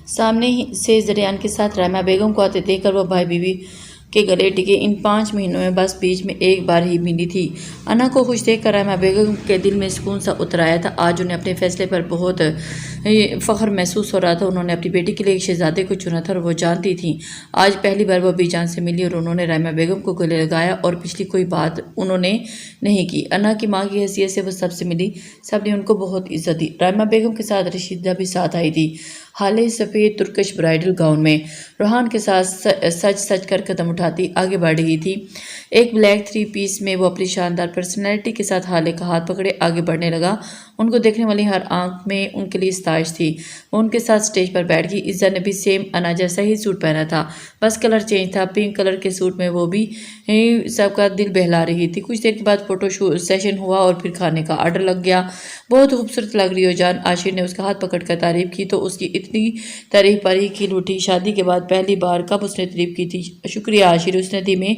سامنے سے زریان کے ساتھ رحمہ بیگم کو آتے دیکھ کر وہ بھائی بیوی کے گلے ٹکے۔ ان 5 مہینوں میں بس بیچ میں ایک بار ہی ملی تھی۔ انا کو خوش دیکھ کر رحمہ بیگم کے دل میں سکون سا اتر آیا تھا۔ آج انہیں اپنے فیصلے پر بہت فخر محسوس ہو رہا تھا۔ انہوں نے اپنی بیٹی کے لیے ایک شہزادے کو چنا تھا اور وہ جانتی تھیں آج پہلی بار وہ ابی جان سے ملی، اور انہوں نے رحمہ بیگم کو گلے لگایا اور پچھلی کوئی بات انہوں نے نہیں کی۔ انا کی ماں کی حیثیت سے وہ سب سے ملی، سب نے ان کو بہت عزت دی۔ رحمہ بیگم کے ساتھ رشیدہ بھی ساتھ آئی تھی، حالے سفید ترکش برائڈل گاؤن میں، روحان کے ساتھ سچ سچ کر قدم اٹھاتی آگے بڑھ رہی تھی۔ ایک بلیک 3 پیس میں وہ اپنی شاندار پرسنالٹی کے ساتھ حالے کا ہاتھ پکڑے آگے بڑھنے لگا۔ ان کو دیکھنے والی ہر آنکھ میں ان کے لیے ستائش تھی۔ وہ ان کے ساتھ سٹیج پر بیٹھ گئی۔ عزت نے بھی سیم انا جیسا ہی سوٹ پہنا تھا، بس کلر چینج تھا۔ پنک کلر کے سوٹ میں وہ بھی سب کا دل بہلا رہی تھی۔ کچھ دیر کے بعد فوٹو سیشن ہوا اور پھر کھانے کا آرڈر لگ گیا۔ بہت خوبصورت لگ رہی ہو جان، عاشر نے اس کا ہاتھ پکڑ کر تعریف کی تو اس کی اتنی تعریف پر ہی کھل اٹھی۔ شادی کے بعد پہلی بار کب اس نے تعریف کی تھی؟ شکریہ عاشر، اس نے دھیمے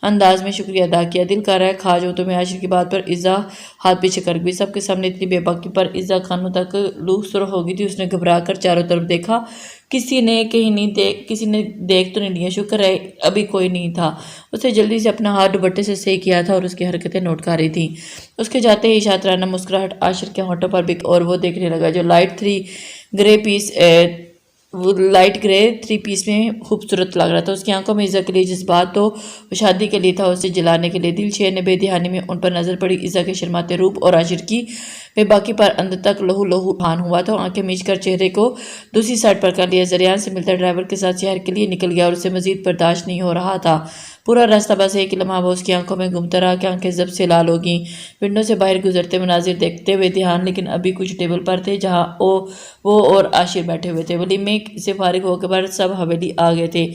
انداز میں شکریہ ادا کیا۔ دل کر رہا ہے کھا جاؤں تمہیں۔ عاشر کی بات پر عزا ہاتھ پیچھے کر گئی۔ سب کے سامنے اتنی بے باکی پر عزا کانوں تک لو سرخ ہو گئی تھی۔ اس نے گھبرا کر چاروں طرف دیکھا، کسی نے دیکھ تو نہیں لیا، شکر ہے ابھی کوئی نہیں تھا۔ اس نے جلدی سے اپنا ہاتھ دوپٹے سے صحیح کیا تھا اور اس کی حرکتیں نوٹ کر رہی تھی۔ اس کے جاتے ہی شاطرانہ مسکراہٹ عاشر کے ہونٹوں پر بک اور وہ دیکھنے لگا جو لائٹ گرے 3 پیس میں خوبصورت لگ رہا تھا۔ اس کی آنکھوں میں عزا کے لیے جذبات تو شادی کے لیے تھا، اسے جلانے کے لیے۔ دل شیر نے بے دہانی میں ان پر نظر پڑی، عزا کے شرماتے روپ اور عاشر کی بے باکی پر اندر تک لہو بھان ہوا تھا۔ آنکھیں میچ کر چہرے کو دوسری سائڈ پر کر لیا۔ زریان سے ملتا ڈرائیور کے ساتھ شہر کے لیے نکل گیا اور اسے مزید برداشت نہیں ہو رہا تھا۔ پورا راستہ بس ایک لمحہ وہ اس کی آنکھوں میں گھومتا رہا کہ آنکھیں ضبط سے لال ہو گئیں۔ ونڈو سے باہر گزرتے مناظر دیکھتے ہوئے دھیان لیکن ابھی کچھ ٹیبل پر تھے جہاں وہ اور عاشر بیٹھے ہوئے تھے۔ ولیمے سے فارغ ہو کر سب حویلی آ گئے تھے۔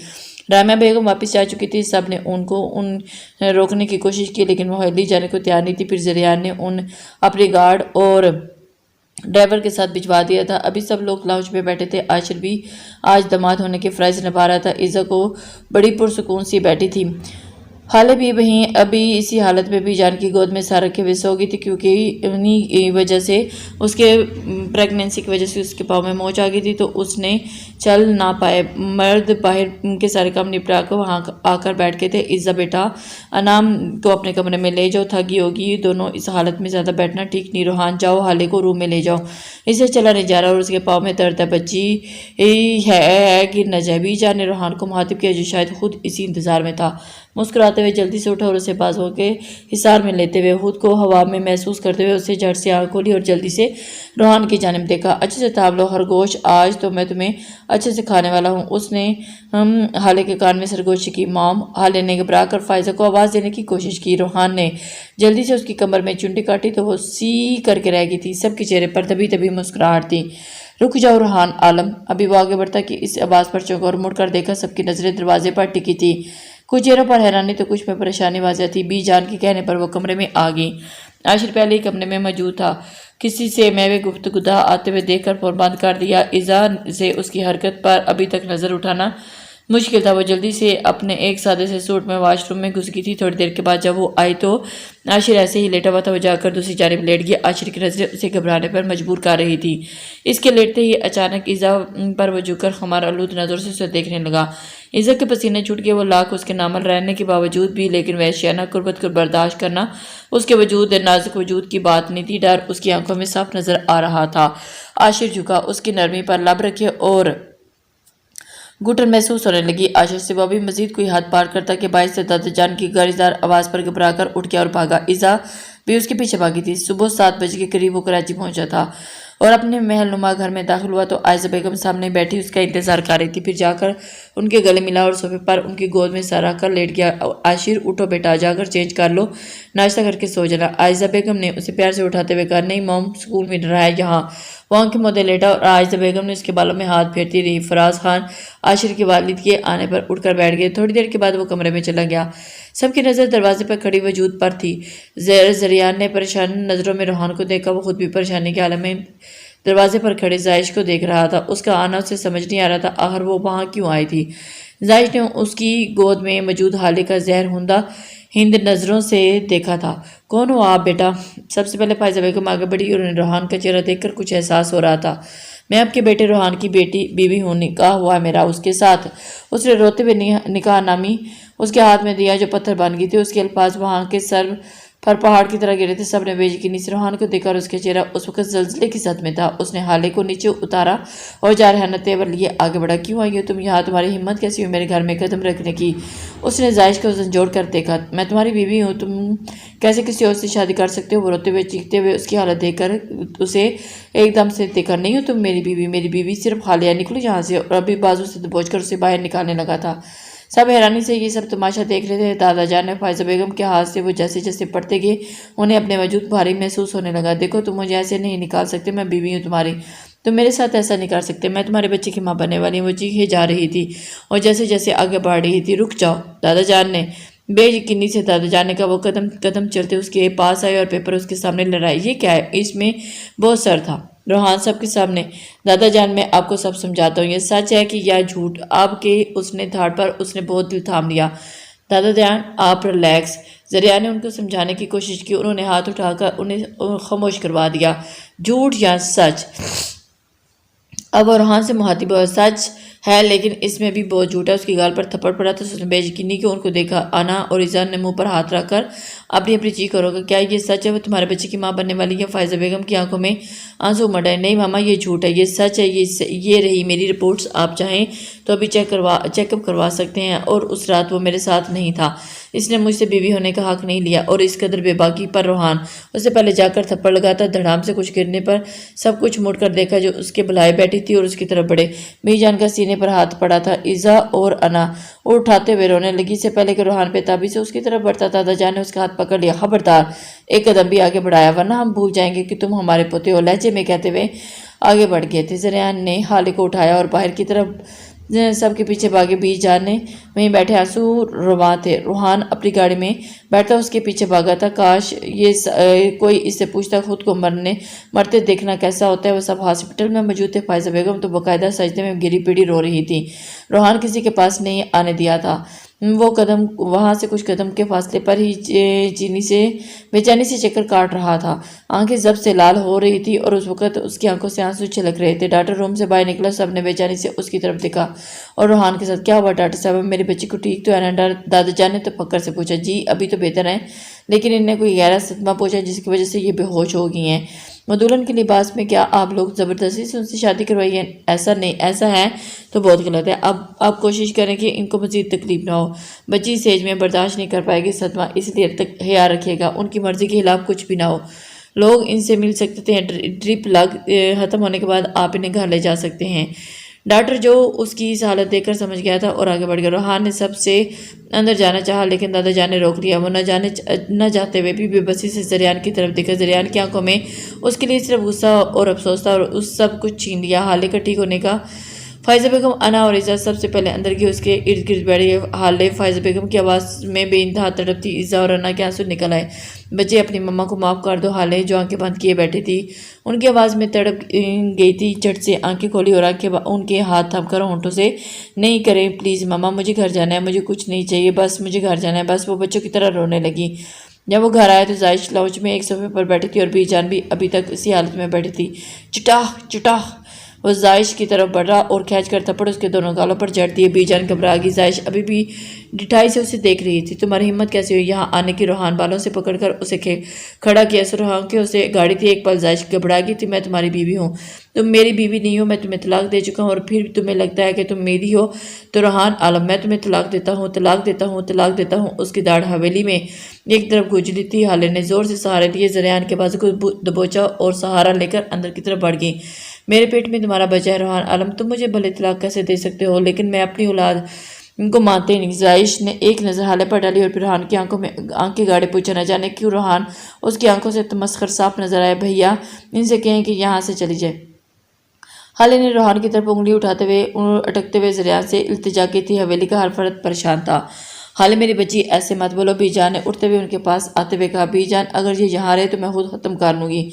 رحمہ بیگم واپس جا چکی تھی۔ سب نے ان کو روکنے کی کوشش کی لیکن وہ حویلی جانے کو تیار نہیں تھی۔ پھر زریان نے اپنی گارڈ اور ڈرائیور کے ساتھ بھجوا دیا تھا۔ ابھی سب لوگ لاؤنج میں بیٹھے تھے۔ عاشر بھی آج داماد ہونے کے فرائض نبھا رہا تھا۔ عزا کو بڑی پرسکون سی بیٹھی تھی۔ حالے بھی وہیں ابھی اسی حالت میں بھی جان کی گود میں سر رکھے ہوئے سو گئی تھی کیونکہ انہی وجہ سے اس کے پریگننسی کی وجہ سے اس کے پاؤں میں موچ آ گئی تھی تو اس نے چل نہ پائے۔ مرد باہر کے سارے کام نپٹا کر وہاں آ کر بیٹھ کے تھے۔ عزا بیٹا انام کو اپنے کمرے میں لے جاؤ، تھکی ہوگی، دونوں اس حالت میں زیادہ بیٹھنا ٹھیک نہیں۔ روحان جاؤ حالے کو روم میں لے جاؤ، اسے چلا نہیں جا رہا اور اس کے پاؤں میں درد ہے، بچی ہے گر نہ جائے۔ بی جان نے روحان کو مخاطب کیا جو شاید خود اسی انتظار میں تھا۔ مسکراتے ہوئے جلدی سے اٹھا اور اسے بازوؤں کے حصار میں لیتے ہوئے خود کو ہوا میں محسوس کرتے ہوئے اسے جھٹ سے آنکھ کھولی اور جلدی سے روحان کی جانب دیکھا۔ اچھے سے تھام لو خرگوش، آج تو میں تمہیں اچھے سے کھانے والا ہوں۔ اس نے حالے کے کان میں سرگوشی کی۔ مام، حالے نے گھبرا کر فائزہ کو آواز دینے کی کوشش کی۔ روحان نے جلدی سے اس کی کمر میں چنڈی کاٹی تو وہ سی کر کے رہ گئی تھی۔ سب کے چہرے پر دبی مسکراہٹ تھی۔ رک جاؤ روحان عالم، ابھی وہ آگے بڑھتا کہ اس آواز پر چونکا اور مڑ کر دیکھا۔ سب کی نظریں دروازے پر ٹکی تھی، کچھ چہروں پر حیرانی تو کچھ میں پریشانی واضح تھی۔ بی جان کے کہنے پر وہ کمرے میں آ گئی۔ عاشر پہلے ہی کمرے میں موجود تھا۔ کسی سے میوے گفتگو آتے ہوئے دیکھ کر فون بند کر دیا۔ عزا سے اس کی حرکت پر ابھی تک نظر اٹھانا مشکل تھا۔ وہ جلدی سے اپنے ایک سادے سے سوٹ میں واش روم میں گھس گئی تھی۔ تھوڑی دیر کے بعد جب وہ آئی تو عاشر ایسے ہی لیٹا ہوا تھا۔ وہ جا کر دوسری جانب لیٹ گیا۔ عاشر کی نظریں اسے گھبرانے پر مجبور کر رہی تھی۔ اس کے لیٹتے ہی اچانک عزا پر وہ جھک کر خمار آلود نظر سے اسے دیکھنے لگا۔ عزا کے پسینے چھوٹ گئے۔ وہ لاکھ اس کے نامل رہنے کے باوجود بھی لیکن وحشیانہ قربت کو برداشت کرنا اس کے نازک وجود کی بات نہیں تھی۔ ڈر اس کی آنکھوں میں صاف نظر آ رہا تھا۔ عاشر جھکا، اس کی نرمی پر لب رکھے اور گھٹن محسوس ہونے لگی۔ عاشر سے وہ بھی مزید کوئی حد پار کرتا کہ باعث داد جان کی گارزدار آواز پر گھبرا کر اٹھ گیا اور بھاگا۔ عزا بھی اس کے پیچھے بھاگی تھی۔ صبح 7 بجے کے قریب وہ کراچی پہنچا تھا اور اپنے محل نما گھر میں داخل ہوا تو عائزہ بیگم سامنے بیٹھی اس کا انتظار کر رہی تھی۔ پھر جا کر ان کے گلے ملا اور صوفے پر ان کی گود میں سر رکھ کر لیٹ گیا۔ عاشر اٹھو بیٹا، جا کر چینج کر لو، ناشتہ کر کے سو جانا۔ عائزہ بیگم نے اسے پیار سے اٹھاتے ہوئے کہا، نہیں موم، سکول مل رہا ہے یہاں۔ وہ آنکھیں مودے لیٹا اور عائزہ بیگم نے اس کے بالوں میں ہاتھ پھیرتی رہی۔ فراز خان عاشر کے والد کے آنے پر اٹھ کر بیٹھ گئے۔ تھوڑی دیر کے بعد وہ کمرے میں چلا گیا۔ سب کی نظر دروازے پر کھڑی وجود پر تھی۔ زریان نے پریشان نظروں میں روحان کو دیکھا۔ وہ خود بھی پریشانی کے عالم میں دروازے پر کھڑے زائش کو دیکھ رہا تھا۔ اس کا آنا اسے سمجھ نہیں آ رہا تھا، آخر وہ وہاں کیوں آئی تھی۔ زائش نے اس کی گود میں موجود حالے کا زہر ہوندہ ہند نظروں سے دیکھا تھا۔ کون ہو آپ بیٹا؟ سب سے پہلے فائزہ بیگم آگے بڑھی اور انہیں روحان کا چہرہ دیکھ کر کچھ احساس ہو رہا تھا۔ میں آپ کے بیٹے روحان کی بیوی ہوں، نکاح ہوا ہے میرا اس کے ساتھ۔ اس نے روتے ہوئے نکاح نامی اس کے ہاتھ میں دیا جو پتھر بن گئی تھی۔ اس کے الفاظ وہاں کے سر پر پہاڑ کی طرح گرے تھے۔ سب نے بے یقینی سے روحان کو دیکھا اور اس کا چہرہ اس وقت زلزلے کی صد میں تھا۔ اس نے حالے کو نیچے اتارا اور جارحانہ تیور لیے آگے بڑھا۔ کیوں آئی ہو تم یہاں؟ تمہاری ہمت کیسی ہوئی میرے گھر میں قدم رکھنے کی؟ اس نے زائش کو جھنجھوڑ کر دیکھا۔ میں تمہاری بیوی ہوں، تم کیسے کسی اور سے شادی کر سکتے ہو؟ وہ روتے ہوئے چیختے ہوئے اس کی حالت دیکھ کر اسے ایک دم سے دیکھا۔ نہیں ہو تم میری بیوی صرف خالیہ، نکلو یہاں سے۔ اور ابھی بازو سے دبوچ کر اسے باہر نکالنے لگا تھا۔ سب حیرانی سے یہ سب تماشا دیکھ رہے تھے۔ دادا جان نے فائزہ بیگم کے ہاتھ سے وہ جیسے جیسے پڑھتے گئے انہیں اپنے وجود بھاری محسوس ہونے لگا۔ دیکھو تم مجھے ایسے نہیں نکال سکتے، میں بیوی ہوں تمہاری، تم میرے ساتھ ایسا نہیں کر سکتے، میں تمہارے بچے کی ماں بننے والی ہوں۔ وہ چیخے جا رہی تھی اور جیسے جیسے آگے بڑھ رہی تھی۔ رک جاؤ دادا جان نے بے یقینی سے دادا جان نے کہا۔ وہ قدم چلتے اس کے پاس آئے اور پیپر اس کے سامنے لہرائے۔ یہ کیا ہے؟ اس میں بہت سر تھا۔ روحان سب کے سامنے۔ دادا جان میں آپ کو سب سمجھاتا ہوں، یہ سچ ہے کہ یا جھوٹ؟ آپ کے اس نے دھاڑ پر اس نے بہت دل تھام لیا۔ دادا جان آپ ریلیکس۔ زریعہ نے ان کو سمجھانے کی کوشش کی۔ انہوں نے ہاتھ اٹھا کر انہیں خاموش کروا دیا۔ جھوٹ یا سچ؟ اب وہ روحان سے مخاطب ہوا۔ سچ ہے لیکن اس میں بھی بہت جھوٹ ہے۔ اس کی گال پر تھپڑ پڑا تو اس نے بے یقینی کہ ان کو دیکھا۔ انا اور ایزا نے منہ پر ہاتھ رکھ کر اپنی چیخ کرو گا۔ کیا یہ سچ ہے وہ تمہارے بچے کی ماں بننے والی ہے؟ فائزہ بیگم کی آنکھوں میں آنسو امڑ آئے۔ نہیں ماما یہ جھوٹ ہے، یہ سچ ہے، یہ رہی میری رپورٹس، آپ چاہیں تو ابھی چیک اپ کروا سکتے ہیں۔ اور اس رات وہ میرے ساتھ نہیں تھا، اس نے مجھ سے بیوی ہونے کا حق نہیں لیا۔ اور اس قدر بے باکی پر روحان اسے پہلے جا کر تھپڑ لگاتا۔ دھڑام سے کچھ گرنے پر سب کچھ مڑ کر دیکھا جو اس کے بلائے بیٹھی تھی اور اس کی طرف بڑھے۔ می جان کا سینے پر ہاتھ پڑا تھا۔ ایزا اور انا اٹھاتے ہوئے رونے لگی۔ سے پہلے کہ روحان بے سے اس کی طرف بڑھتا دادا جان نے اس کا ہاتھ پکڑ لیا۔ خبردار ایک قدم بھی آگے بڑھایا ورنہ ہم بھول جائیں گے کہ تم ہمارے پوتے ہو، لہجے میں کہتے ہوئے آگے بڑھ گئے تھے۔ زریان نے حالے کو اٹھایا اور باہر کی طرف سب کے پیچھے بھاگے۔ بی جان نے وہیں بیٹھے آنسو رواں تھے۔ روحان اپنی گاڑی میں بیٹھتا اس کے پیچھے بھاگا تھا۔ کاش یہ کوئی اس سے پوچھتا خود کو مرتے دیکھنا کیسا ہوتا ہے۔ وہ سب ہاسپٹل میں موجود تھے۔ فائزہ بیگم تو باقاعدہ سجدے میں گری پیڑی رو رہی تھی۔ روحان کسی کے پاس نہیں آنے دیا تھا۔ وہ وہاں سے کچھ قدم کے فاصلے پر ہی بے چینی سے چکر کاٹ رہا تھا۔ آنکھیں ضب سے لال ہو رہی تھی اور اس وقت اس کی آنکھوں سے آنسو چھلک رہے تھے۔ ڈاکٹر روم سے باہر نکلا۔ سب نے بے چینی سے اس کی طرف دیکھا اور روحان کے ساتھ۔ کیا ہوا ڈاکٹر صاحب؟ میرے بچے کو ٹھیک تو ہے نا؟ دادا جان نے فکر سے پوچھا۔ جی ابھی تو بہتر ہے لیکن انہیں کوئی گہرا صدمہ پہنچا جس کی وجہ سے یہ بے ہوش ہو گئی ہیں۔ دلہن کے لباس میں کیا آپ لوگ زبردستی سے ان سے شادی کروائی ہے؟ ایسا نہیں، ایسا ہے تو بہت غلط ہے۔ اب آپ کوشش کریں کہ ان کو مزید تکلیف نہ ہو۔ بچی اس ایج میں برداشت نہیں کر پائے گی صدمہ، اس لیے تک حیا رکھیے گا، ان کی مرضی کے خلاف کچھ بھی نہ ہو۔ لوگ ان سے مل سکتے ہیں، ڈرپ ختم ہونے کے بعد آپ انہیں گھر لے جا سکتے ہیں۔ ڈاکٹر جو اس کی اس حالت دیکھ کر سمجھ گیا تھا اور آگے بڑھ گیا۔ روحان نے سب سے اندر جانا چاہا لیکن دادا جان نے روک لیا۔ وہ نہ جاتے ہوئے بھی بے بسی سے زریان کی طرف دیکھا۔ زریان کی آنکھوں میں اس کے لیے صرف غصہ اور افسوس تھا اور اس سب کچھ چھین لیا حالے کا ٹھیک ہونے کا۔ فائزہ بیگم، انا اور ایزا سب سے پہلے اندر گئی، اس کے ارد گرد بیٹھے۔ حالے فائزہ بیگم کی آواز میں بے انتہا تڑپ تھی۔ ایزا اور انا کے آنسو نکل آئے۔ بچے اپنی مما کو معاف کر دو۔ حالے جو آنکھیں بند کیے بیٹھی تھی ان کی آواز میں تڑپ گئی تھی۔ جھٹ سے آنکھیں کھولی اور ان کے ہاتھ تھم کر ہونٹوں سے نہیں کریں پلیز مما، مجھے گھر جانا ہے، مجھے کچھ نہیں چاہیے، بس مجھے گھر جانا ہے بس۔ وہ بچوں کی طرح رونے لگی۔ جب وہ گھر آئے تو زائش لاؤنج میں ایک صوفے پر بیٹھی تھی اور بی جان بھی ابھی تک اسی حالت میں بیٹھی تھی۔ چٹاہ وہ زائش کی طرف بڑھا اور کھینچ کر تھپڑ اس کے دونوں گالوں پر جڑ دیے۔ بی جان گھبرا گئی۔ زائش ابھی بھی ڈٹھائی سے اسے دیکھ رہی تھی۔ تمہاری ہمت کیسی ہوئی یہاں آنے کی؟ روحان بالوں سے پکڑ کر اسے کھڑا کیا۔ روحان کے اسے گاڑی تھی۔ ایک پل زائش گھبرا گئی تھی۔ میں تمہاری بیوی ہوں، تم میری بیوی نہیں ہو، میں تمہیں طلاق دے چکا ہوں اور پھر تمہیں لگتا ہے کہ تم میری ہو تو روحان عالم میں تمہیں طلاق دیتا ہوں۔ اس کی داڑھ حویلی میں ایک طرف گجلی تھی۔ حالے نے زور سے سہارے لیے، زریان کے بازو کو دبوچا اور سہارا لے کر اندر کی طرف بڑھ گئی۔ میرے پیٹ میں تمہارا بچہ ہے روحان عالم، تم مجھے بھلے طلاق کیسے دے سکتے ہو لیکن میں اپنی اولاد ان کو مانتے نہیں۔ زائش نے ایک نظر حالے پر ڈالی اور پھر روحان کی آنکھوں میں آنکھیں گاڑے پوچھا۔ نہ جانے کیوں روحان اس کی آنکھوں سے تمسخر صاف نظر آیا۔ بھیا ان سے کہیں کہ یہاں سے چلی جائے۔ حالے نے روحان کی طرف انگلی اٹھاتے ہوئے اٹکتے ہوئے زریان سے التجا کی تھی۔ حویلی کا ہر فرد پریشان تھا۔ حالے میری بچی ایسے مت بولو، بی جان نے اٹھتے ہوئے ان کے پاس آتے ہوئے کہا۔ بی جان اگر یہ یہاں رہے تو میں خود ختم کر لوں گی۔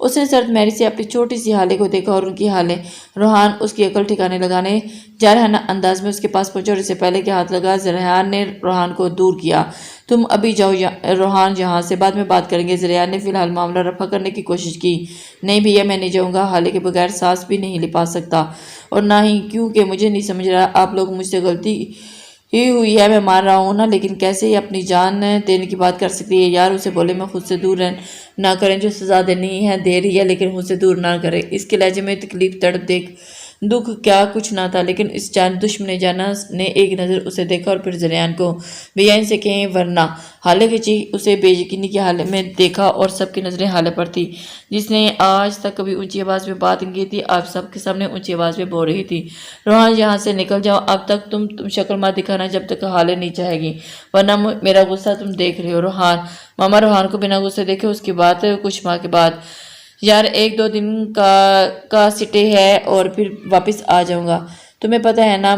اس نے سرد میری سے اپنی چھوٹی سی حالے کو دیکھا اور ان کی حالیں روحان اس کی عقل ٹھکانے لگانے جارحانہ انداز میں اس کے پاس پہنچا اور اس سے پہلے کہ ہاتھ لگا ریحان نے روحان کو دور کیا۔ تم ابھی جاؤ روحان، یہاں سے بعد میں بات کریں گے۔ ریحان نے فی الحال معاملہ رفع کرنے کی کوشش کی۔ نہیں بھیا میں نہیں جاؤں گا، حالے کے بغیر سانس بھی نہیں لے پا سکتا، اور نہ ہی کیونکہ مجھے نہیں سمجھ رہا آپ لوگ مجھ سے غلطی ہی ہوئی ہے، میں مان رہا ہوں نا، لیکن کیسے ہی اپنی جان دینے کی بات کر سکتی ہے یار؟ اسے بولے میں خود سے دور نہ کریں، جو سزا دینی ہے دے رہی ہے لیکن مجھ سے دور نہ کرے۔ اس کے لہجے میں تکلیف، تڑپ، دکھ کیا کچھ نہ تھا، لیکن اس دشمن جانا نے ایک نظر اسے دیکھا اور پھر ریحان کو بھیا ان سے کہیں ورنہ۔ حالے کی چیخ اسے بے یقینی کے حالے میں دیکھا اور سب کی نظریں حالے پر تھی جس نے آج تک کبھی اونچی آواز میں بات نہیں کی تھی، آپ سب کے سامنے اونچی آواز میں بول رہی تھی روحان یہاں سے نکل جاؤ، اب تک تم شکل مت دکھانا جب تک حالے نہیں چاہے گی، ورنہ میرا غصہ تم دیکھ رہے ہو۔ روحان ماما روحان کو بنا غصے دیکھے اس کی بات کچھ ماہ کے بعد یار 1-2 دن کا سٹے ہے اور پھر واپس آ جاؤں گا، تمہیں پتہ ہے نا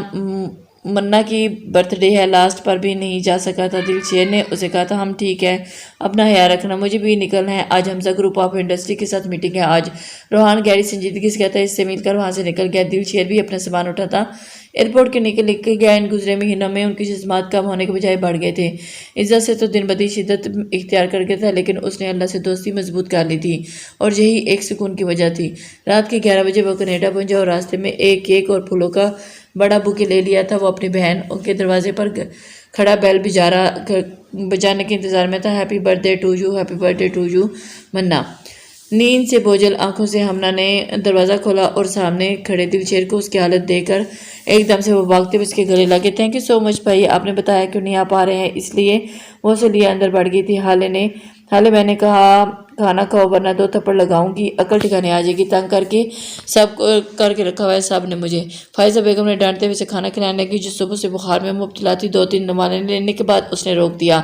منا کی برتھ ڈے ہے، لاسٹ پر بھی نہیں جا سکا تھا۔ دل شیر نے اسے کہا تھا ہم ٹھیک ہے، اپنا خیال رکھنا، مجھے بھی نکلنا ہے، آج حمزہ گروپ آف انڈسٹری کے ساتھ میٹنگ ہے آج۔ روحان گہری سنجیدگی سے کہتا ہے، اس سے مل کر وہاں سے نکل گیا۔ دل شیر بھی اپنا سامان اٹھاتا ایئرپورٹ کے نکل گیا۔ ان گزرے مہینوں میں ان کی جذبات کم ہونے کے بجائے بڑھ گئے تھے۔ عزت سے تو دن بدن شدت اختیار کر گیا تھا، لیکن اس نے اللہ سے دوستی مضبوط کر لی تھی اور یہی ایک سکون کی وجہ تھی۔ رات کے 11 بجے وہ کینیڈا پہنچا اور راستے میں ایک کیک اور پھولوں کا بڑا بوکے لے لیا تھا۔ وہ اپنی بہن کے دروازے پر کھڑا بیل بجانے کے انتظار میں تھا۔ Happy birthday to you, happy birthday to you Munna. نیند سے بوجھل آنکھوں سے ہمنا نے دروازہ کھولا اور سامنے کھڑے دل شیر کو اس کی حالت دیکھ کر ایک دم سے وہ بھاگتے ہوئے اس کے گلے لگے۔ تھینک یو سو مچ بھائی، آپ نے بتایا کیوں نہیں آپ آ رہے ہیں، اس لیے وہ اسے لیے اندر بڑھ گئی تھی۔ حالے میں نے کہا کھانا کھاؤ ورنہ 2 تھپڑ لگاؤں گی، عقل ٹھکانے آ جائے گی، تنگ کر کے رکھا ہوا ہے سب نے مجھے۔ فائزہ بیگم نے ڈانٹتے ہوئے اسے کھانا کھلانے لگی جو صبح سے بخار میں مبتلا تھی۔ 2-3 نمانے لینے کے بعد اس نے روک دیا۔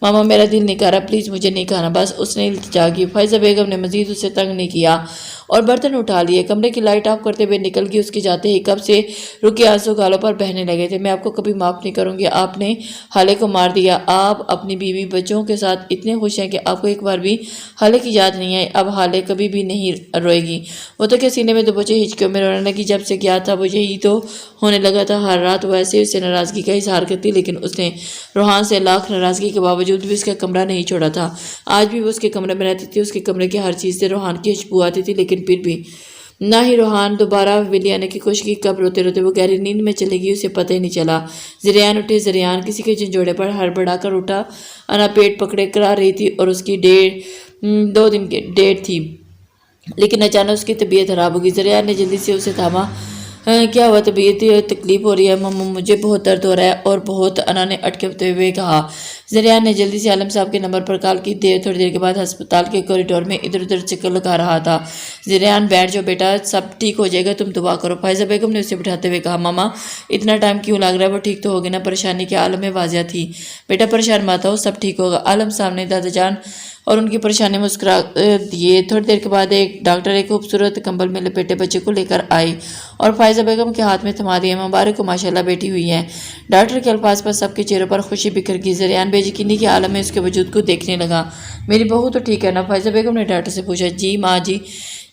ماما میرا دل نہیں کر رہا، پلیز مجھے نہیں کھانا، بس اس نے التجا کی۔ فائزہ بیگم نے مزید اسے تنگ نہیں کیا اور برتن اٹھا لیے، کمرے کی لائٹ آف کرتے ہوئے نکل گئی۔ اس کے جاتے ہی کب سے رکے آنسو گالوں پر بہنے لگے تھے۔ میں آپ کو کبھی معاف نہیں کروں گی، آپ نے حالے کو مار دیا، آپ اپنی بیوی بچوں کے ساتھ اتنے خوش ہیں کہ آپ کو ایک بار بھی حالے کی یاد نہیں آئی۔ اب حالے کبھی بھی نہیں روئے گی۔ وہ تو کہ سینے میں دوبچے ہچکیوں میں رونے لگی۔ جب سے گیا تھا وہ یہی تو ہونے لگا تھا، ہر رات وہ ایسے اسے ناراضگی کا اظہار کرتی، لیکن اس نے روحان سے لاکھ ناراضگی کے باوجود بھی اس کا کمرہ نہیں چھوڑا تھا۔ آج بھی وہ اس کے کمرے میں رہتی تھی، اس کے کمرے کی ہر چیز سے روحان کی خوشبو آتی تھی، لیکن پھر بھی نہ ہی روحان دوبارہ ویلی آنے کی کوشش کی۔ کب روتے روتے وہ گہری نیند میں چلے گی اسے پتہ ہی نہیں چلا۔ ریحان اٹھے، ریحان کسی کے جھنجھوڑے پر ہڑبڑا کر اٹھا، انا پیٹ پکڑے کرا رہی تھی اور اس کی 2 دن کی ڈیٹ تھی، لیکن اچانک اس کی طبیعت خراب ہو گئی۔ ریحان نے جلدی سے اسے تھاما، کیا ہوا؟ طبیعت تکلیف ہو رہی ہے مما، مجھے بہت درد ہو رہا ہے اور بہت، انا نے اٹکتے ہوئے کہا۔ ریحان نے جلدی سے عالم صاحب کے نمبر پر کال کی۔ تھوڑی دیر کے بعد ہسپتال کے کوریڈور میں ادھر ادھر چکر لگا رہا تھا۔ ریحان بیٹھ جاؤ بیٹا، سب ٹھیک ہو جائے گا، تم دعا کرو، فائزہ بیگم نے اسے بٹھاتے ہوئے کہا۔ ماما اتنا ٹائم کیوں لگ رہا ہے؟ وہ ٹھیک تو ہوگی نا؟ پریشانی کے عالم میں واضح تھی۔ بیٹا پریشان مت ہو، سب ٹھیک ہوگا، عالم صاحب نے دادا جان اور ان کی پریشانی مسکرا دیے۔ تھوڑی دیر کے بعد ایک ڈاکٹر ایک خوبصورت کمبل میں لپیٹے بچے کو لے کر آئی اور فائزہ بیگم کے ہاتھ میں تھما دیا۔ مبارک ہو، ماشاءاللہ بیٹی ہوئی ہے۔ ڈاکٹر کے الفاظ پر سب کے چہروں پر خوشی بکھر گئی۔ ریحان بے یقینی کے عالم میں اس کے وجود کو دیکھنے لگا۔ میری بہو تو ٹھیک ہے نا؟ فائزہ بیگم نے ڈاکٹر سے پوچھا۔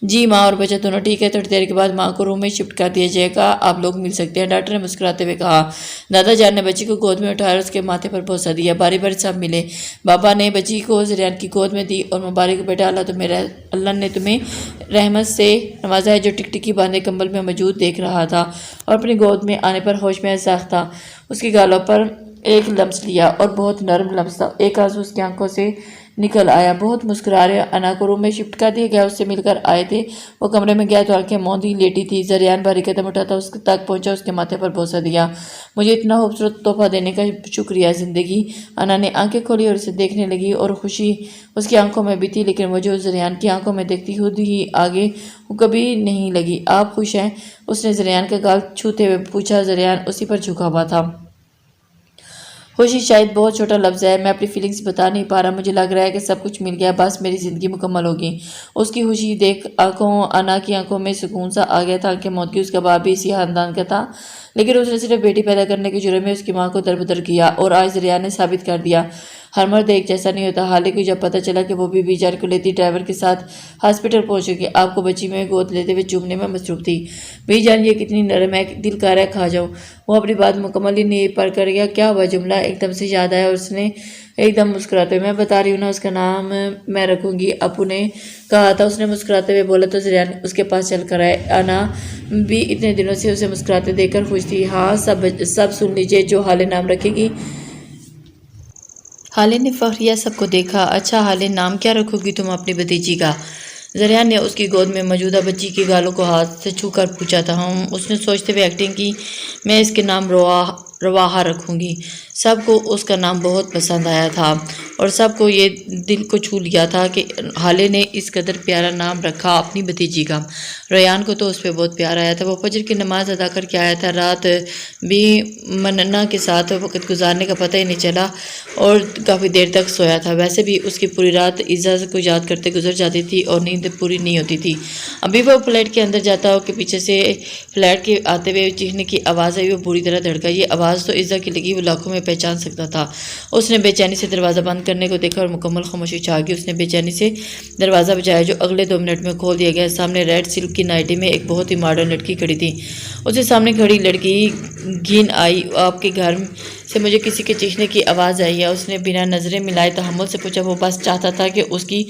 جی ماں اور بچہ دونوں ٹھیک ہے، تھوڑی دیر کے بعد ماں کو روم میں شفٹ کر دیا جائے گا، آپ لوگ مل سکتے ہیں، ڈاکٹر نے مسکراتے ہوئے کہا۔ دادا جان نے بچی کو گود میں اٹھایا اور اس کے ماتھے پر بوسہ دیا۔ باری باری سب ملے۔ بابا نے بچی کو ریحان کی گود میں دی اور مبارک بیٹا، اللہ نے تمہیں رحمت سے نوازا ہے۔ جو ٹکٹکی باندھے کمبل میں موجود دیکھ رہا تھا اور اپنی گود میں آنے پر ہوش میں ساخت تھا، اس کی گالوں پر ایک لمس لیا اور بہت نرم لمس تھا۔ ایک آنسو اس کی آنکھوں سے نکل آیا۔ بہت مسکرا رہے انا کو روم میں شفٹ کر دیا گیا، اس سے مل کر آئے تھے۔ وہ کمرے میں گیا تو آنکھیں موندی لیٹی تھی۔ ریحان بھاری قدم اٹھاتا اس تک پہنچا، اس کے ماتھے پر بوسہ دیا۔ مجھے اتنا خوبصورت تحفہ دینے کا شکریہ زندگی۔ انا نے آنکھیں کھولی اور اسے دیکھنے لگی اور خوشی اس کی آنکھوں میں بھی تھی، لیکن وہ جو ریحان کی آنکھوں میں دیکھتی خود ہی آگے وہ کبھی نہیں لگی۔ آپ خوش ہیں؟ اس نے ریحان کا گال چھوتے ہوئے پوچھا۔ ریحان اسی پر جھکا ہوا تھا۔ خوشی شاید بہت چھوٹا لفظ ہے، میں اپنی فیلنگز بتا نہیں پا رہا، مجھے لگ رہا ہے کہ سب کچھ مل گیا، بس میری زندگی مکمل ہوگی۔ اس کی خوشی دیکھ انا کی آنکھوں میں سکون سا آ گیا تھا کہ موت کی اس کا باپ بھی اسی خاندان کا تھا۔ لیکن اس نے صرف بیٹی پیدا کرنے کے جرم میں اس کی ماں کو دربدر کیا اور آج ریان نے ثابت کر دیا ہر مرد ایک جیسا نہیں ہوتا۔ حالے کو جب پتہ چلا کہ وہ بی بی جان کو لیتی ڈرائیور کے ساتھ ہاسپٹل پہنچ چکی، آپ کو بچی میں گود لیتے ہوئے چومنے میں مصروف تھی۔ بی جان یہ کتنی نرم ہے، دل کر رہا ہے کھا جاؤں۔ وہ اپنی بات مکمل ہی نہیں پر کر گیا، کیا ہوا جملہ ایک دم سے یاد آیا اور اس نے ایک دم مسکراتے ہوئے، میں بتا رہی ہوں نا، اس کا نام میں رکھوں گی، ابو نے کہا تھا۔ اس نے مسکراتے ہوئے بولا تو ریان اس کے پاس چل کر آئے۔ انا بھی اتنے دنوں سے اسے مسکراتے دیکھ کر خوش تھی۔ ہاں سب سن لیجئے، جو حالے نام رکھے گی۔ حالے نے فخریہ سب کو دیکھا۔ اچھا حالے، نام کیا رکھو گی تم اپنی بھتیجی کا؟ ریان نے اس کی گود میں موجودہ بچی کی گالوں کو ہاتھ سے چھو کر پوچھا تھا۔ اس نے سوچتے ہوئے ایکٹنگ کی، میں اس کے نام رواحہ رکھوں گی۔ سب کو اس کا نام بہت پسند آیا تھا اور سب کو یہ دل کو چھو لیا تھا کہ حالے نے اس قدر پیارا نام رکھا اپنی بھتیجی کا۔ ریان کو تو اس پہ بہت پیار آیا تھا۔ وہ فجر کی نماز ادا کر کے آیا تھا۔ رات بھی مننا کے ساتھ وقت گزارنے کا پتہ ہی نہیں چلا اور کافی دیر تک سویا تھا۔ ویسے بھی اس کی پوری رات عزا کو یاد کرتے گزر جاتی تھی اور نیند پوری نہیں ہوتی تھی۔ ابھی وہ فلیٹ کے اندر جاتا ہو کہ پیچھے سے فلیٹ کے آتے ہوئے چیخنے کی آواز آئی۔ وہ بری طرح دھڑکا۔ یہ آواز تو عزا کی لگی، وہ لاکھوں میں پہچان سکتا تھا۔ اس نے بے چینی سے دروازہ بند کرنے کو دیکھا اور مکمل خاموشی چھا گئی۔ اس نے بے چینی سے دروازہ بجایا جو اگلے 2 منٹ میں کھول دیا گیا۔ سامنے ریڈ سلک کی نائٹی میں ایک بہت ہی ماڈرن لڑکی کھڑی تھی۔ اسے سامنے کھڑی لڑکی گھن آئی، آپ کے گھر سے مجھے کسی کے چیخنے کی آواز آئی ہے؟ اس نے بنا نظریں ملائے تحمل سے پوچھا۔ وہ بس چاہتا تھا کہ اس کی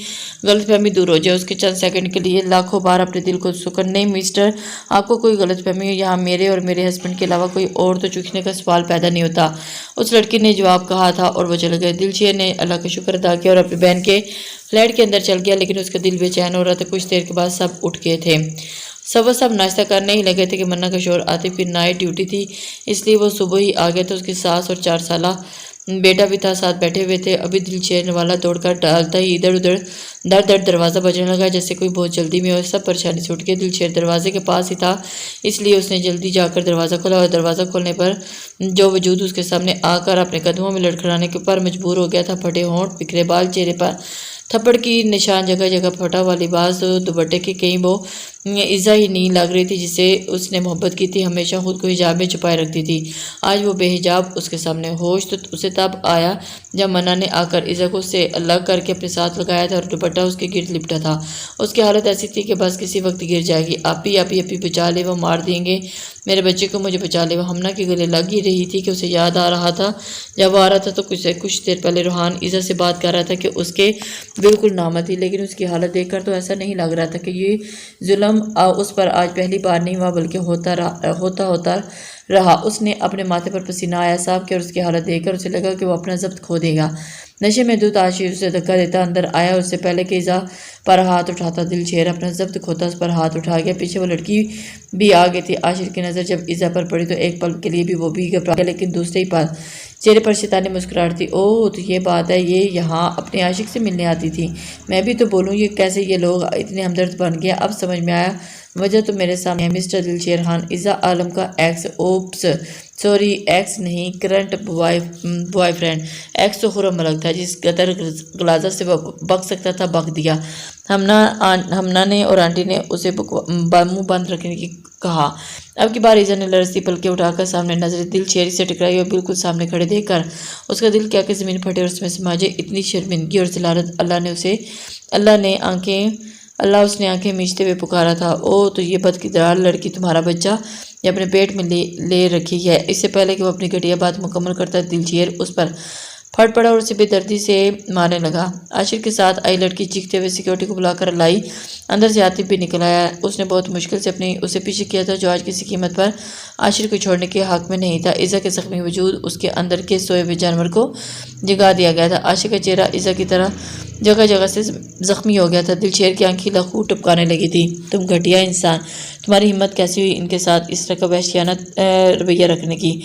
غلط فہمی دور ہو جائے۔ اس کے چند سیکنڈ کے لیے لاکھوں بار اپنے دل کو سکن، نہیں مسٹر، آپ کو کوئی غلط فہمی ہو، یہاں میرے اور میرے ہسبینڈ کے علاوہ کوئی اور تو چیخنے کا سوال پیدا نہیں ہوتا۔ اس لڑکی نے جواب کہا تھا اور وہ چل گئے۔ دلشیر نے اللہ کا شکر ادا کیا اور اپنی بہن کے فلیٹ کے اندر چل گیا، لیکن اس کا دل بے چین ہو رہا تھا۔ کچھ دیر کے بعد سب اٹھ گئے تھے۔ سب ناشتہ کرنے ہی لگے تھے کہ منہ کا شوہر عاطف کی نائٹ ڈیوٹی تھی، اس لیے وہ صبح ہی آ گیا تھا۔ اس کی ساس اور 4 سالہ بیٹا بھی تھا، ساتھ بیٹھے ہوئے تھے۔ ابھی دلشیر والا دوڑ کر ڈالتا ہی ادھر ادھر در دروازہ بجنے لگا جیسے کوئی بہت جلدی میں ہو۔ سب پریشانی سے اٹھ گئے۔ دلشیر دروازے کے پاس ہی تھا، اس لیے اس نے جلدی جا کر دروازہ کھولا اور دروازہ کھولنے پر جو وجود اس کے سامنے آ کر اپنے قدموں میں لڑکھڑانے کے پر مجبور ہو گیا تھا۔ پھٹے ہونٹ، بکھرے بال، چہرے پر تھپڑ کی نشان، جگہ جگہ پھٹا ہوا لباس، دوپٹے کے کہیں وہ عزا ہی نہیں لگ رہی تھی جسے اس نے محبت کی تھی۔ ہمیشہ خود کو حجاب میں چھپائے رکھتی تھی، آج وہ بے حجاب اس کے سامنے۔ ہوش تو اسے تب آیا جب منہ نے آ کر عزا کو سے الگ کر کے اپنے ساتھ لگایا تھا اور دوپٹہ اس کے گرد لپٹا تھا۔ اس کی حالت ایسی تھی کہ بس کسی وقت گر جائے گی۔ آپی بچا لے، وہ مار دیں گے میرے بچے کو، مجھے بچا لے۔ وہ ہمنا کے گلے لگ ہی رہی تھی کہ اسے یاد آ رہا تھا جب وہ آ رہا تھا تو کچھ دیر پہلے روحان عزا سے بات کر رہا تھا کہ اس کے بالکل نامت تھی، لیکن اس کی حالت دیکھ کر تو ایسا نہیں لگ رہا تھا کہ یہ ظلم اس پر آج پہلی بار نہیں ہوا بلکہ ہوتا رہا۔ اس نے اپنے ماتھے پر پسینہ آیا صاف کیا اور اس کی حالت دیکھ کر اسے لگا کہ وہ اپنا ضبط کھو دے گا۔ نشے میں دھت عاشق اسے دھکا دیتا اندر آیا اور اس سے پہلے کہ عزا پر ہاتھ اٹھاتا دلشیر اپنا ضبط کھوتا اس پر ہاتھ اٹھا گیا۔ پیچھے وہ لڑکی بھی آ گئی تھی۔ عاشق کی نظر جب عزا پر پڑی تو ایک پل کے لیے بھی وہ بھی گھبرا گیا، لیکن دوسرے ہی پل چہرے پر شیطانی مسکراہٹ تھی۔ اوہ تو یہ بات ہے، یہ یہاں اپنے عاشق سے ملنے آتی تھی؟ میں بھی تو بولوں یہ کیسے یہ لوگ اتنے ہمدرد بن گئے؟ اب سمجھ میں آیا، وجہ تو میرے سامنے ہے۔ مسٹر دلشیر خان، عزا عالم کا ایکس نہیں، کرنٹ بوائے فرینڈ۔ ایکس تو خرم ملک تھا، جس قدر غلاظت سے بک سکتا تھا بک دیا۔ ہمنا نے اور آنٹی نے اسے منہ بند رکھنے کی کہا۔ اب کی بار عزا نے لرزتی پلکیں اٹھا کر سامنے نظریں دلشیر سے ٹکرائی اور بالکل سامنے کھڑے دیکھ کر اس کا دل کیا کہ زمین پھٹے اور اس میں سماجے اتنی شرمندگی اور ذلالت۔ اللہ اس نے آنکھیں میچتے ہوئے پکارا تھا، او تو یہ بدکردار لڑکی تمہارا بچہ یہ اپنے پیٹ میں لے رکھی ہے۔ اس سے پہلے کہ وہ اپنی گھٹیا بات مکمل کرتا دلشیر اس پر پھٹ پڑا اور اسے بے دردی سے مارنے لگا۔ عاشق کے ساتھ آئی لڑکی چیختے ہوئے سیکورٹی کو بلا کر لائی۔ اندر سے عاطف بھی نکل آیا۔ اس نے بہت مشکل سے اسے پیچھے کیا تھا جو آج کسی قیمت پر عاشق کو چھوڑنے کے حق میں نہیں تھا۔ عزا کے زخمی وجود اس کے اندر کے سوئے ہوئے جانور کو جگا دیا گیا تھا۔ عاشق کا چہرہ عزا کی طرح جگہ جگہ سے زخمی ہو گیا تھا۔ دلشیر کی آنکھیں لہو ٹپکانے لگی تھی۔ تم گھٹیا انسان، تمہاری ہمت کیسی ہوئی ان کے ساتھ اس طرح کا وحشیانہ رویہ رکھنے کی؟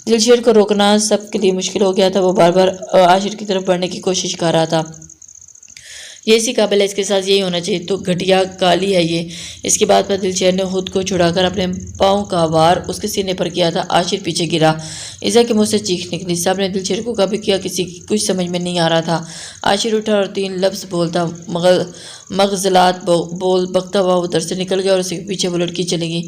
دلشیر کو روکنا سب کے لیے مشکل ہو گیا تھا۔ وہ بار بار عاشق کی طرف بڑھنے کی کوشش کر رہا تھا۔ یہ اسی قابل ہے، اس کے ساتھ یہی ہونا چاہیے، تو گھٹیا کالی ہے یہ۔ اس کے بعد پر دلشیر نے خود کو چھڑا کر اپنے پاؤں کا وار اس کے سینے پر کیا تھا۔ عاشق پیچھے گرا، عزا کے منہ سے چیخ نکلی۔ سب نے دلشیر کو کبھی کیا، کسی کی کچھ سمجھ میں نہیں آ رہا تھا۔ عاشق اٹھا اور 3 لفظ بولتا مغزلات بکتا ہوا ادھر سے نکل گیا اور اس کے پیچھے وہ لڑکی چلی گئی۔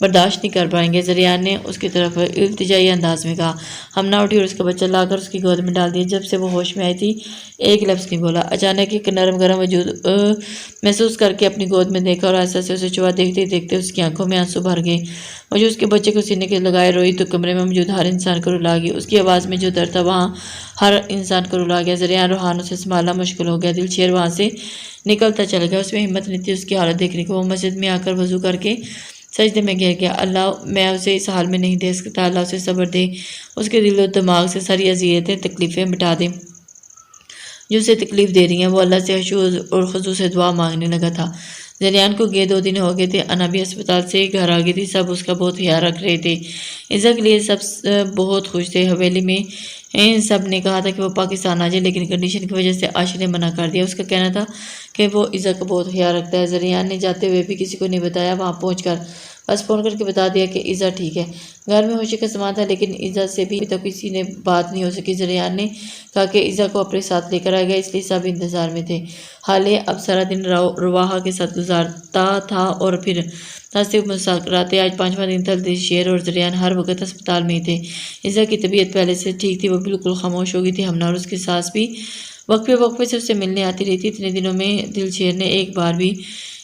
برداشت نہیں کر پائیں گے۔ زریان نے اس کی طرف التجائی انداز میں کہا۔ ہمنا اٹھی اور اس کا بچہ لا کر اس کی گود میں ڈال دیا۔ جب سے وہ ہوش میں آئی تھی ایک لفظ نہیں بولا۔ اچانک ایک نرم گرم وجود محسوس کر کے اپنی گود میں دیکھا اور ایسا سے اسے چوہا دیکھتے دیکھتے اس کی آنکھوں میں آنسو بھر گئے۔ وہ جو اس کے بچے کو سینے کے لگائے روئی تو کمرے میں موجود ہر انسان کو رلا گئی۔ اس کی آواز میں جو درد تھا وہاں ہر انسان کو رلا گیا۔ زریان روحان اسے سنبھالنا مشکل ہو گیا۔ دل شیر وہاں سے نکلتا چل گیا۔ اس میں ہمت نہیں تھی اس کی حالت دیکھنے کو۔ وہ مسجد میں آ کر وضو کر کے سجدے میں گر گیا۔ اللہ میں اسے اس حال میں نہیں دے سکتا، اللہ اسے صبر دے، اس کے دل و دماغ سے ساری اذیتیں تکلیفیں مٹا دے جو اسے تکلیف دے رہی ہیں۔ وہ اللہ سے خشوع اور خضوع سے دعا مانگنے لگا تھا۔ زریان کو گئے 2 دن ہو گئے تھے۔ انا بھی اسپتال سے گھر آ گئی تھی۔ سب اس کا بہت خیال رکھ رہے تھے۔ عزا کے لیے سب بہت خوش تھے۔ حویلی میں سب نے کہا تھا کہ وہ پاکستان آ جائے، لیکن کنڈیشن کی وجہ سے عاشر نے منع کر دیا۔ اس کا کہنا تھا کہ وہ عزا کا بہت خیال رکھتا ہے۔ زریان نے جاتے ہوئے بھی کسی کو نہیں بتایا، وہاں پہنچ کر بس فون کر کے بتا دیا کہ عزا ٹھیک ہے۔ گھر میں خوشی کا سامان تھا، لیکن عزا سے بھی تک کسی نے بات نہیں ہو سکی۔ زریان نے کہا کہ عزا کو اپنے ساتھ لے کر آئے گا، اس لیے سب انتظار میں تھے۔ حالے اب سارا دن رواحہ کے ساتھ گزارتا تھا اور پھر ہنستے مسکراتے۔ آج 5واں دن تھا۔ دل شیر اور زریان ہر وقت اسپتال میں ہی تھے۔ عزا کی طبیعت پہلے سے ٹھیک تھی، وہ بالکل خاموش ہو گئی تھی۔ ہمنا اور اس کی ساس بھی وقفے وقفے سے اسے ملنے آتی رہی تھی۔ اتنے دنوں میں دل شیر نے ایک بار بھی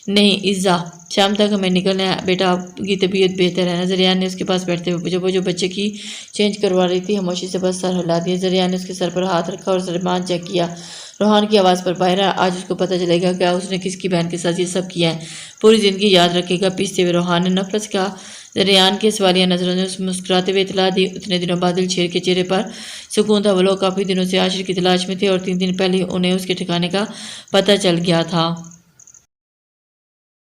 نہیں عزا شام تک ہمیں نکلنا ہے بیٹا، آپ کی طبیعت بہتر ہے نا؟ زریان نے اس کے پاس بیٹھتے ہوئے پوچھا۔ وہ جو بچے کی چینج کروا رہی تھی خاموشی سے بس سر ہلا دیا۔ زریان نے اس کے سر پر ہاتھ رکھا اور سربان چیک کیا۔ روحان کی آواز پر باہر آیا۔ آج اس کو پتہ چلے گا کیا اس نے کس کی بہن کے ساتھ یہ سب کیا ہے، پوری زندگی یاد رکھے گا۔ پیستے ہوئے روحان نے نفرت سے کہا۔ زریان کے سوالیہ نظروں نے اس مسکراتے ہوئے اطلاع دی۔ اتنے دنوں بعد دل شیر کے چہرے پر سکون تھا۔ وہ لوگ کافی دنوں سے عاشر کی تلاش میں تھے اور 3 دن پہلے انہیں اس کے ٹھکانے کا پتہ چل گیا تھا۔